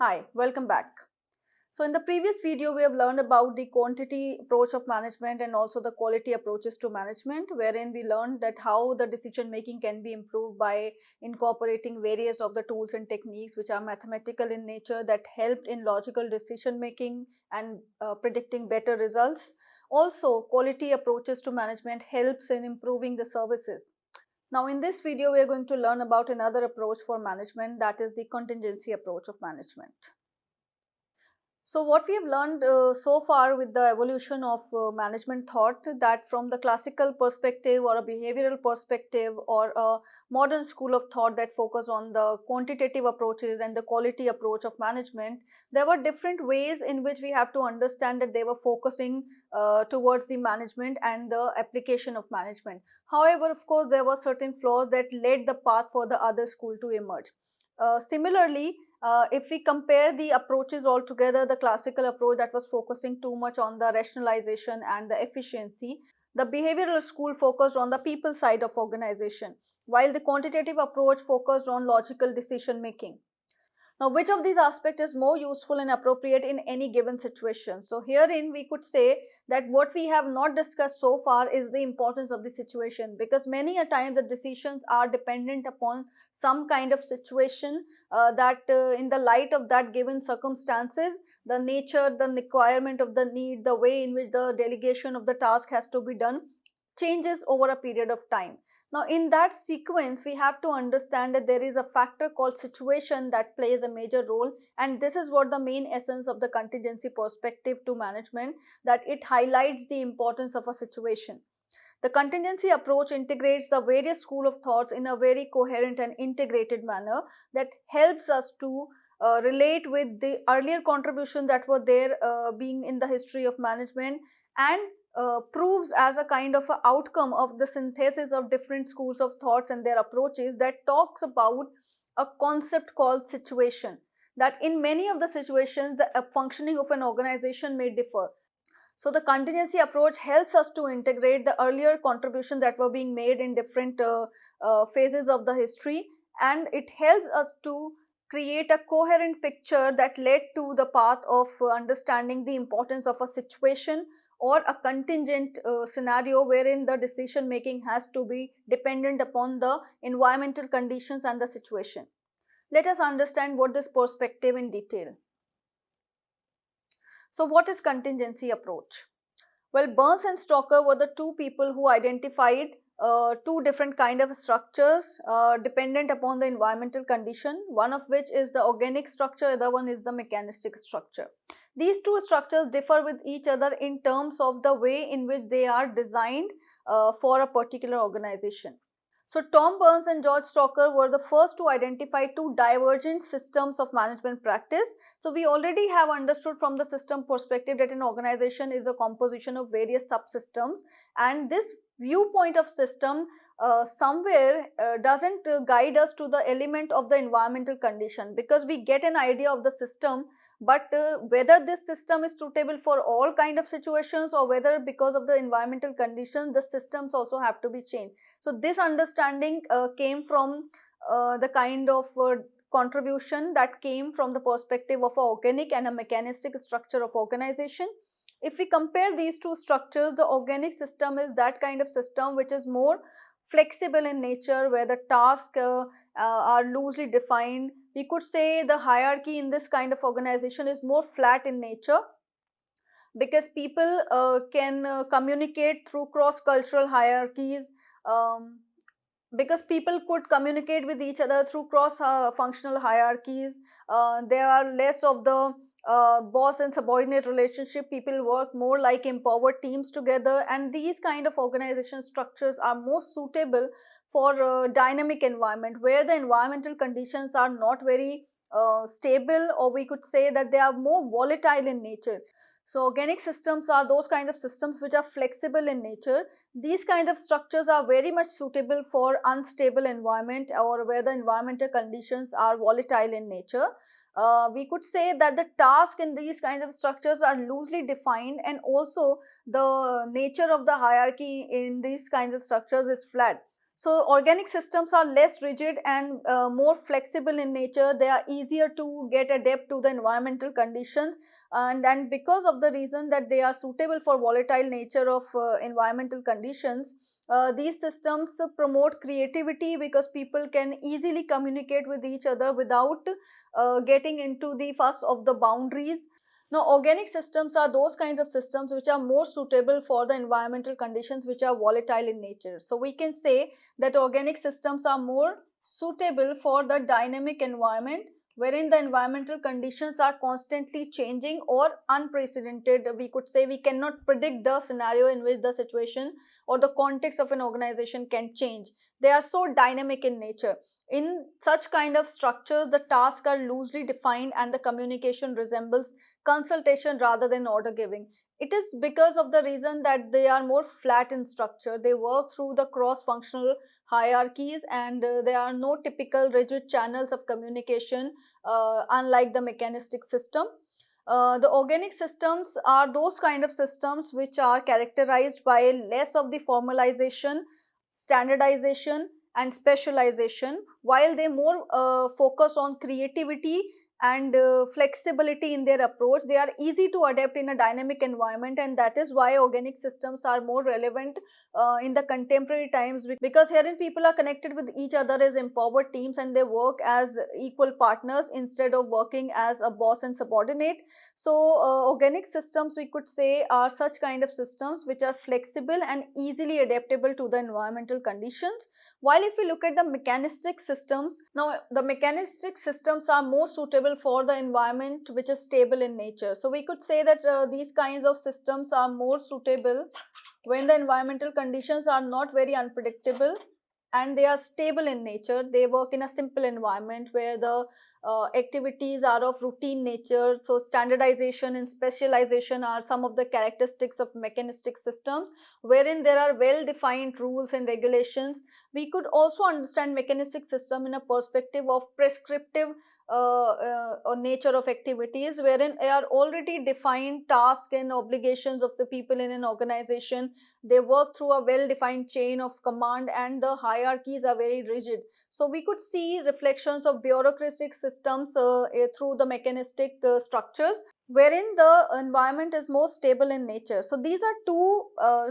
Hi, welcome back. So in the previous video, we have learned about the quantity approach of management and also the quality approaches to management, wherein we learned that how the decision making can be improved by incorporating various of the tools and techniques which are mathematical in nature that helped in logical decision making and predicting better results. Also, quality approaches to management helps in improving the services. Now in this video, we are going to learn about another approach for management, that is the contingency approach of management. So what we have learned so far with the evolution of management thought, that from the classical perspective or a behavioral perspective or a modern school of thought that focus on the quantitative approaches and the quality approach of management, there were different ways in which we have to understand that they were focusing towards the management and the application of management. However, of course, there were certain flaws that led the path for the other school to emerge. Similarly, if we compare the approaches altogether, the classical approach that was focusing too much on the rationalization and the efficiency, the behavioral school focused on the people side of organization, while the quantitative approach focused on logical decision making. Now, which of these aspects is more useful and appropriate in any given situation? So, herein we could say that what we have not discussed so far is the importance of the situation, because many a time the decisions are dependent upon some kind of situation that in the light of that given circumstances, the nature, the requirement of the need, the way in which the delegation of the task has to be done changes over a period of time. Now, in that sequence, we have to understand that there is a factor called situation that plays a major role, and this is what the main essence of the contingency perspective to management, that it highlights the importance of a situation. The contingency approach integrates the various school of thoughts in a very coherent and integrated manner that helps us to relate with the earlier contribution that were there being in the history of management, and proves as a kind of a outcome of the synthesis of different schools of thoughts and their approaches, that talks about a concept called situation, that in many of the situations the functioning of an organization may differ. So the contingency approach helps us to integrate the earlier contributions that were being made in different phases of the history, and it helps us to create a coherent picture that led to the path of understanding the importance of a situation or a contingent scenario wherein the decision making has to be dependent upon the environmental conditions and the situation. Let us understand what this perspective in detail. So what is contingency approach? Well, Burns and Stoker were the two people who identified two different kind of structures dependent upon the environmental condition, one of which is the organic structure, other one is the mechanistic structure. These two structures differ with each other in terms of the way in which they are designed for a particular organization. So Tom Burns and George Stocker were the first to identify two divergent systems of management practice. So we already have understood from the system perspective that an organization is a composition of various subsystems, and this viewpoint of system somewhere doesn't guide us to the element of the environmental condition, because we get an idea of the system, but whether this system is suitable for all kind of situations or whether because of the environmental conditions the systems also have to be changed. So this understanding came from the kind of contribution that came from the perspective of a organic and a mechanistic structure of organization. If we compare these two structures, the organic system is that kind of system which is more flexible in nature, where the tasks are loosely defined. We could say the hierarchy in this kind of organization is more flat in nature, because people can communicate through cross-cultural hierarchies, um, because people could communicate with each other through cross functional hierarchies. There are less of the boss and subordinate relationship. People work more like empowered teams together, and these kind of organization structures are more suitable for dynamic environment, where the environmental conditions are not very stable, or we could say that they are more volatile in nature. So organic systems are those kind of systems which are flexible in nature. These kind of structures are very much suitable for unstable environment, or where the environmental conditions are volatile in nature. We could say that the task in these kinds of structures are loosely defined, and also the nature of the hierarchy in these kinds of structures is flat. So organic systems are less rigid and more flexible in nature. They are easier to get adapt to the environmental conditions, and because of the reason that they are suitable for volatile nature of environmental conditions, these systems promote creativity because people can easily communicate with each other without getting into the fuss of the boundaries. Now, organic systems are those kinds of systems which are more suitable for the environmental conditions which are volatile in nature. So, we can say that organic systems are more suitable for the dynamic environment wherein the environmental conditions are constantly changing or unprecedented. We could say we cannot predict the scenario in which the situation or the context of an organization can change. They are so dynamic in nature. In such kind of structures, the tasks are loosely defined and the communication resembles consultation rather than order giving. It is because of the reason that they are more flat in structure. They work through the cross functional hierarchies, and there are no typical rigid channels of communication, unlike the mechanistic system. The organic systems are those kind of systems which are characterized by less of the formalization, standardization and specialization, while they more focus on creativity and flexibility in their approach. They are easy to adapt in a dynamic environment, and that is why organic systems are more relevant in the contemporary times, because herein people are connected with each other as empowered teams and they work as equal partners instead of working as a boss and subordinate. So organic systems, we could say, are such kind of systems which are flexible and easily adaptable to the environmental conditions. While if we look at the mechanistic systems, now the mechanistic systems are more suitable for the environment which is stable in nature. So we could say that these kinds of systems are more suitable when the environmental conditions are not very unpredictable and they are stable in nature. They work in a simple environment where the activities are of routine nature. So standardization and specialization are some of the characteristics of mechanistic systems, wherein there are well defined rules and regulations. We could also understand mechanistic system in a perspective of prescriptive nature of activities, wherein there are already defined tasks and obligations of the people in an organization. They work through a well defined chain of command and the hierarchies are very rigid. So we could see reflections of bureaucratic systems through the mechanistic structures, wherein the environment is more stable in nature. So these are two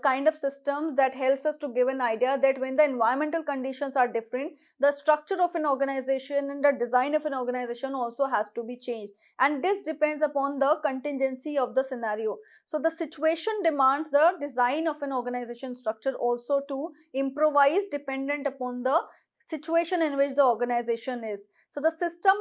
kind of systems that helps us to give an idea that when the environmental conditions are different, the structure of an organization and the design of an organization also has to be changed, and this depends upon the contingency of the scenario. So the situation demands the design of an organization structure also to improvise dependent upon the situation in which the organization is. So the system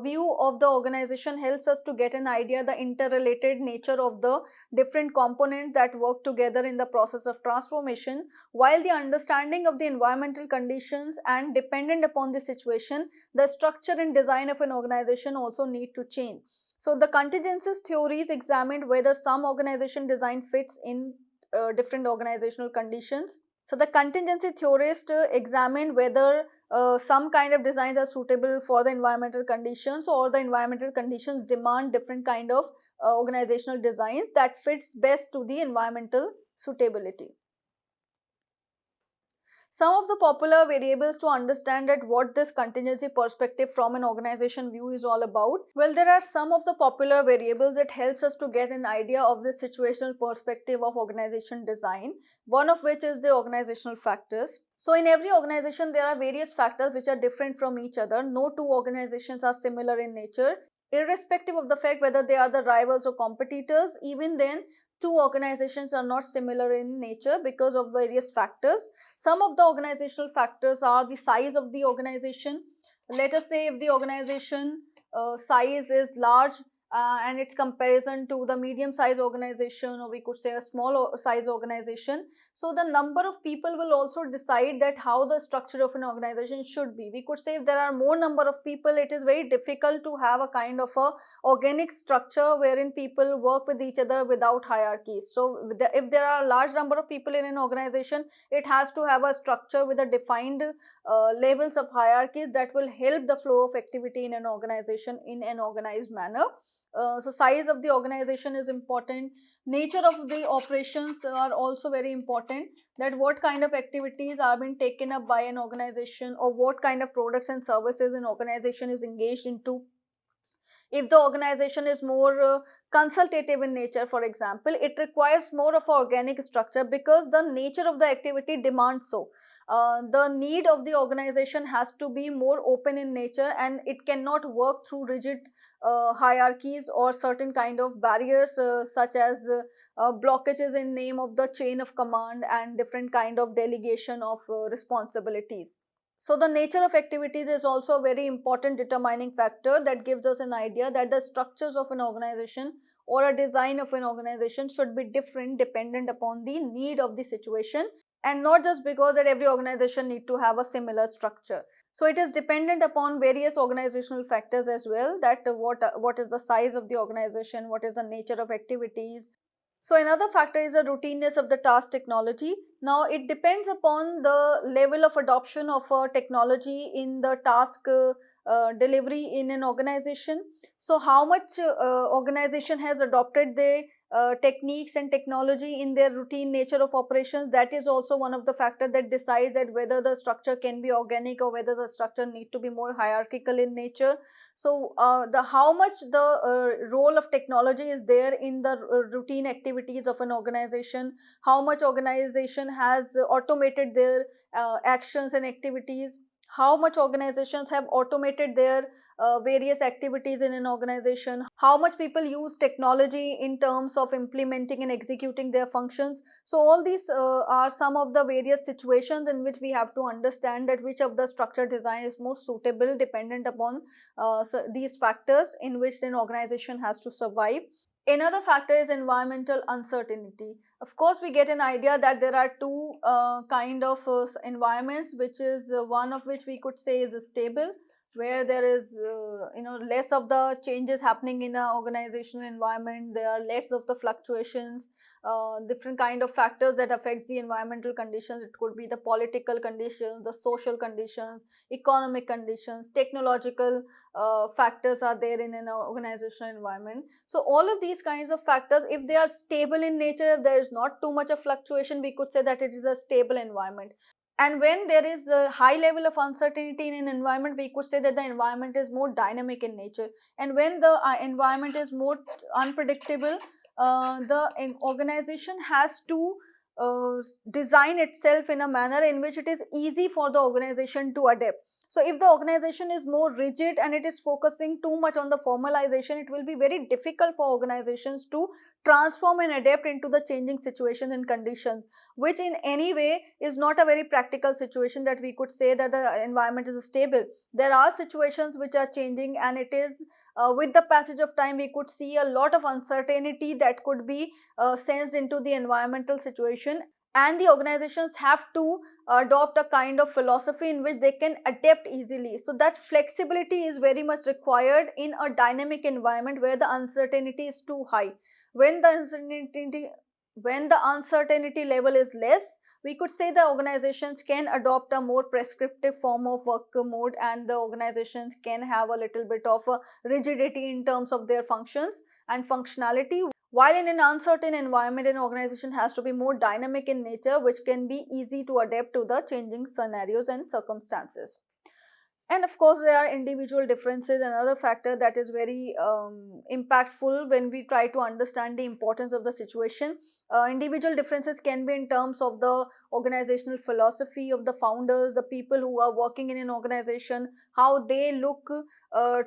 view of the organization helps us to get an idea the interrelated nature of the different components that work together in the process of transformation, while the understanding of the environmental conditions and dependent upon the situation, the structure and design of an organization also need to change. So the contingencies theories examined whether some organization design fits in different organizational conditions. So the contingency theorist examined whether some kind of designs are suitable for the environmental conditions, or the environmental conditions demand different kind of organizational designs that fits best to the environmental suitability. Some of the popular variables to understand at what this contingency perspective from an organization view is all about. Well, there are some of the popular variables that helps us to get an idea of the situational perspective of organization design, one of which is the organizational factors. So in every organization, there are various factors which are different from each other. No two organizations are similar in nature. Irrespective of the fact whether they are the rivals or competitors, even then, two organizations are not similar in nature because of various factors. Some of the organizational factors are the size of the organization. Let us say if the organization size is large and its comparison to the medium size organization, or we could say a small size organization, so the number of people will also decide that how the structure of an organization should be. We could say if there are more number of people, it is very difficult to have a kind of a organic structure wherein people work with each other without hierarchies. So if there are a large number of people in an organization, it has to have a structure with a defined levels of hierarchies that will help the flow of activity in an organization in an organized manner. So size of the organization is important. Nature of the operations are also very important, that what kind of activities are being taken up by an organization, or what kind of products and services an organization is engaged into. If the organization is more consultative in nature, for example, it requires more of organic structure because the nature of the activity demands so. The need of the organization has to be more open in nature, and it cannot work through rigid hierarchies or certain kind of barriers, such as blockages in name of the chain of command and different kind of delegation of responsibilities. So the nature of activities is also a very important determining factor that gives us an idea that the structures of an organization or a design of an organization should be different dependent upon the need of the situation, and not just because that every organization need to have a similar structure. So it is dependent upon various organizational factors as well, that what is the size of the organization, what is the nature of activities. So another factor is the routineness of the task technology. Now it depends upon the level of adoption of a technology in the task delivery in an organization. So how much organization has adopted the techniques and technology in their routine nature of operations, that is also one of the factors that decides that whether the structure can be organic or whether the structure need to be more hierarchical in nature. So the how much the role of technology is there in the routine activities of an organization, how much organization has automated their actions and activities, how much organizations have automated their various activities in an organization, how much people use technology in terms of implementing and executing their functions. So all these are some of the various situations in which we have to understand that which of the structure design is most suitable dependent upon so these factors in which an organization has to survive. Another factor is environmental uncertainty. Of course, we get an idea that there are two kind of environments, which is one of which we could say is stable, where there is less of the changes happening in a organizational environment. There are less of the fluctuations, different kind of factors that affects the environmental conditions. It could be the political conditions, the social conditions, economic conditions, technological factors are there in an organizational environment. So all of these kinds of factors, if they are stable in nature, if there is not too much of fluctuation, we could say that it is a stable environment. And when there is a high level of uncertainty in an environment, we could say that the environment is more dynamic in nature. And when the environment is more unpredictable, the organization has to design itself in a manner in which it is easy for the organization to adapt. So if the organization is more rigid and it is focusing too much on the formalization, it will be very difficult for organizations to transform and adapt into the changing situations and conditions, which in any way is not a very practical situation that we could say that the environment is stable. There are situations which are changing, and it is with the passage of time we could see a lot of uncertainty that could be sensed into the environmental situation, and the organizations have to adopt a kind of philosophy in which they can adapt easily. So that flexibility is very much required in a dynamic environment where the uncertainty is too high. When the uncertainty level is less, we could say the organizations can adopt a more prescriptive form of work mode, and the organizations can have a little bit of a rigidity in terms of their functions and functionality. While in an uncertain environment, an organization has to be more dynamic in nature, which can be easy to adapt to the changing scenarios and circumstances. And of course, there are individual differences. Another factor that is very impactful when we try to understand the importance of the situation. Individual differences can be in terms of the organizational philosophy of the founders, the people who are working in an organization, how they look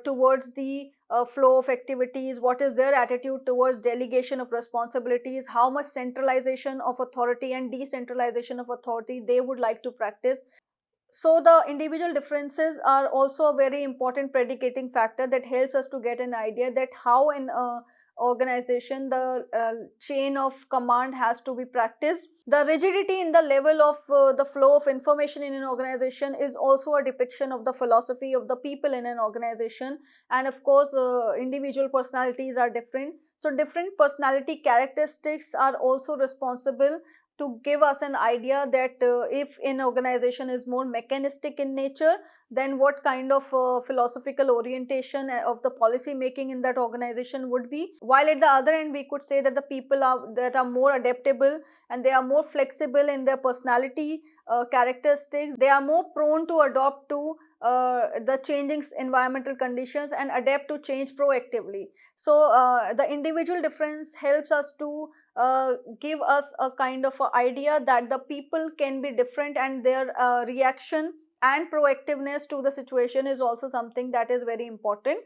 towards the flow of activities, what is their attitude towards delegation of responsibilities, how much centralization of authority and decentralization of authority they would like to practice. So the individual differences are also a very important predicating factor that helps us to get an idea that how an organization the chain of command has to be practiced. The rigidity in the level of the flow of information in an organization is also a depiction of the philosophy of the people in an organization. And of course, individual personalities are different. So different personality characteristics are also responsible to give us an idea that if an organization is more mechanistic in nature, then what kind of philosophical orientation of the policy making in that organization would be. While at the other end, we could say that the people that are more adaptable and they are more flexible in their personality characteristics, they are more prone to adopt to the changing environmental conditions and adapt to change proactively. So the individual difference helps us to give us a kind of a idea that the people can be different, and their reaction and proactiveness to the situation is also something that is very important.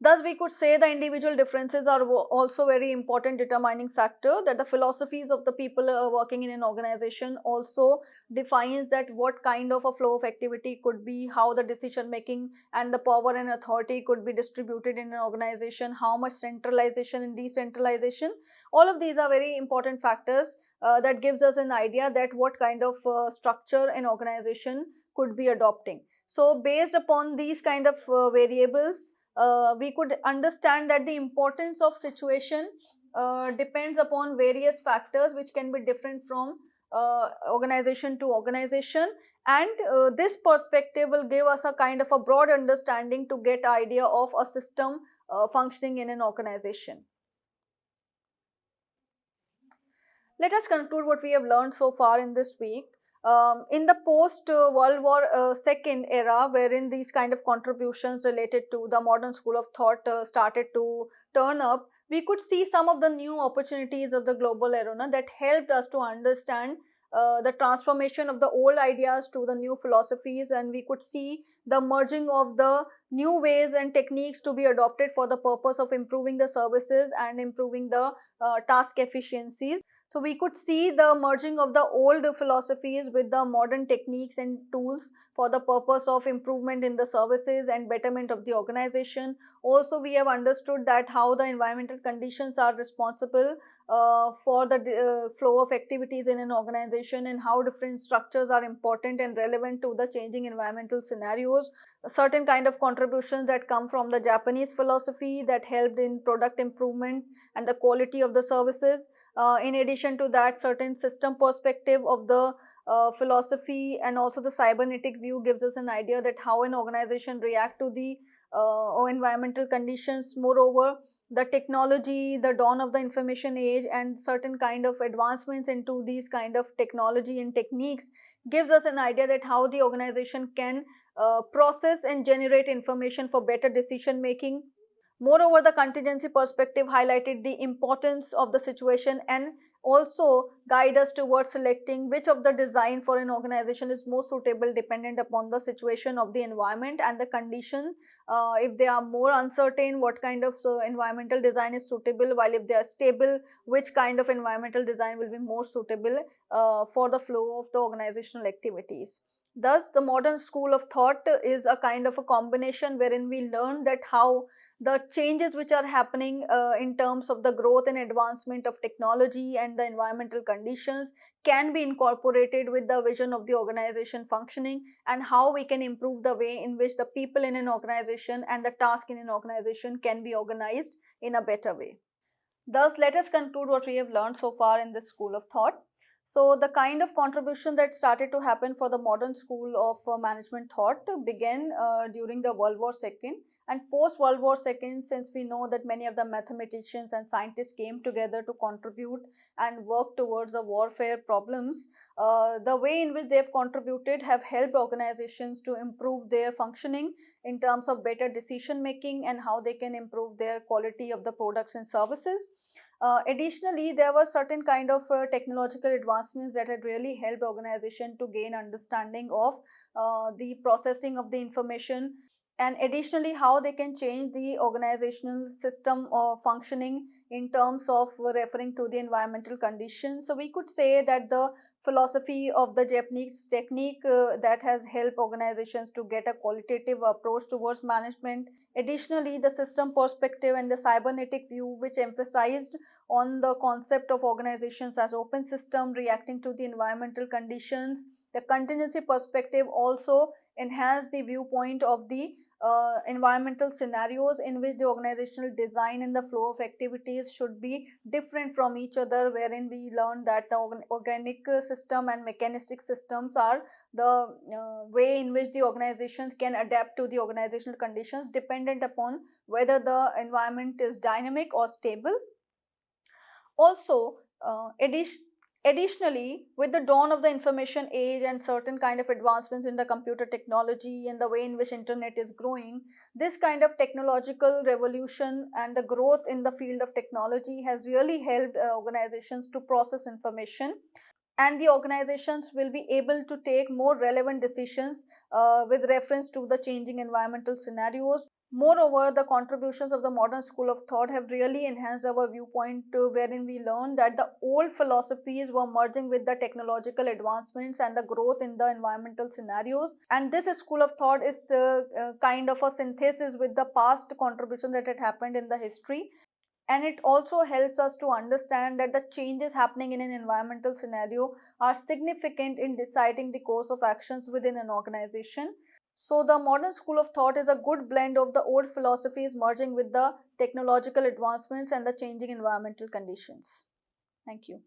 Thus, we could say the individual differences are also very important determining factor, that the philosophies of the people working in an organization also defines that what kind of a flow of activity could be, how the decision making and the power and authority could be distributed in an organization, how much centralization and decentralization. All of these are very important factors that gives us an idea that what kind of structure an organization could be adopting. So based upon these kind of variables, we could understand that the importance of situation depends upon various factors which can be different from organization to organization, and this perspective will give us a kind of a broad understanding to get idea of a system functioning in an organization. Let us conclude what we have learned so far in this week. In the post World War II era, wherein these kind of contributions related to the modern school of thought started to turn up, we could see some of the new opportunities of the global arena that helped us to understand the transformation of the old ideas to the new philosophies, and we could see the merging of the new ways and techniques to be adopted for the purpose of improving the services and improving the task efficiencies. So we could see the merging of the old philosophies with the modern techniques and tools for the purpose of improvement in the services and betterment of the organization. Also, we have understood that how the environmental conditions are responsible for the flow of activities in an organization, and how different structures are important and relevant to the changing environmental scenarios. Certain kind of contributions that come from the Japanese philosophy that helped in product improvement and the quality of the services. In addition to that, certain system perspective of the philosophy and also the cybernetic view gives us an idea that how an organization react to the environmental conditions. Moreover, the technology, the dawn of the information age and certain kind of advancements into these kind of technology and techniques gives us an idea that how the organization can process and generate information for better decision making. Moreover, the contingency perspective highlighted the importance of the situation and also guide us towards selecting which of the design for an organization is most suitable dependent upon the situation of the environment and the condition. If they are more uncertain, what kind of environmental design is suitable, while if they are stable, which kind of environmental design will be more suitable for the flow of the organizational activities. Thus, the modern school of thought is a kind of a combination wherein we learn that how the changes which are happening in terms of the growth and advancement of technology and the environmental conditions can be incorporated with the vision of the organization functioning, and how we can improve the way in which the people in an organization and the task in an organization can be organized in a better way. Thus, let us conclude what we have learned so far in this school of thought. So, the kind of contribution that started to happen for the modern school of management thought began during the World War II and post World War II, since we know that many of the mathematicians and scientists came together to contribute and work towards the warfare problems. The way in which they have contributed have helped organizations to improve their functioning in terms of better decision making and how they can improve their quality of the products and services. Additionally, there were certain kind of technological advancements that had really helped organization to gain understanding of the processing of the information, and additionally how they can change the organizational system of functioning in terms of referring to the environmental conditions. So we could say that the philosophy of the Japanese technique that has helped organizations to get a qualitative approach towards management. Additionally, the system perspective and the cybernetic view, which emphasized on the concept of organizations as open system reacting to the environmental conditions. The contingency perspective also enhanced the viewpoint of the environmental scenarios in which the organizational design and the flow of activities should be different from each other, wherein we learn that the organic system and mechanistic systems are the way in which the organizations can adapt to the organizational conditions dependent upon whether the environment is dynamic or stable. Also, additionally, with the dawn of the information age and certain kind of advancements in the computer technology and the way in which internet is growing, this kind of technological revolution and the growth in the field of technology has really helped organizations to process information, and the organizations will be able to take more relevant decisions with reference to the changing environmental scenarios. Moreover, the contributions of the modern school of thought have really enhanced our viewpoint to wherein we learn that the old philosophies were merging with the technological advancements and the growth in the environmental scenarios. And this school of thought is kind of a synthesis with the past contributions that had happened in the history, and it also helps us to understand that the changes happening in an environmental scenario are significant in deciding the course of actions within an organization. So the modern school of thought is a good blend of the old philosophies merging with the technological advancements and the changing environmental conditions. Thank you.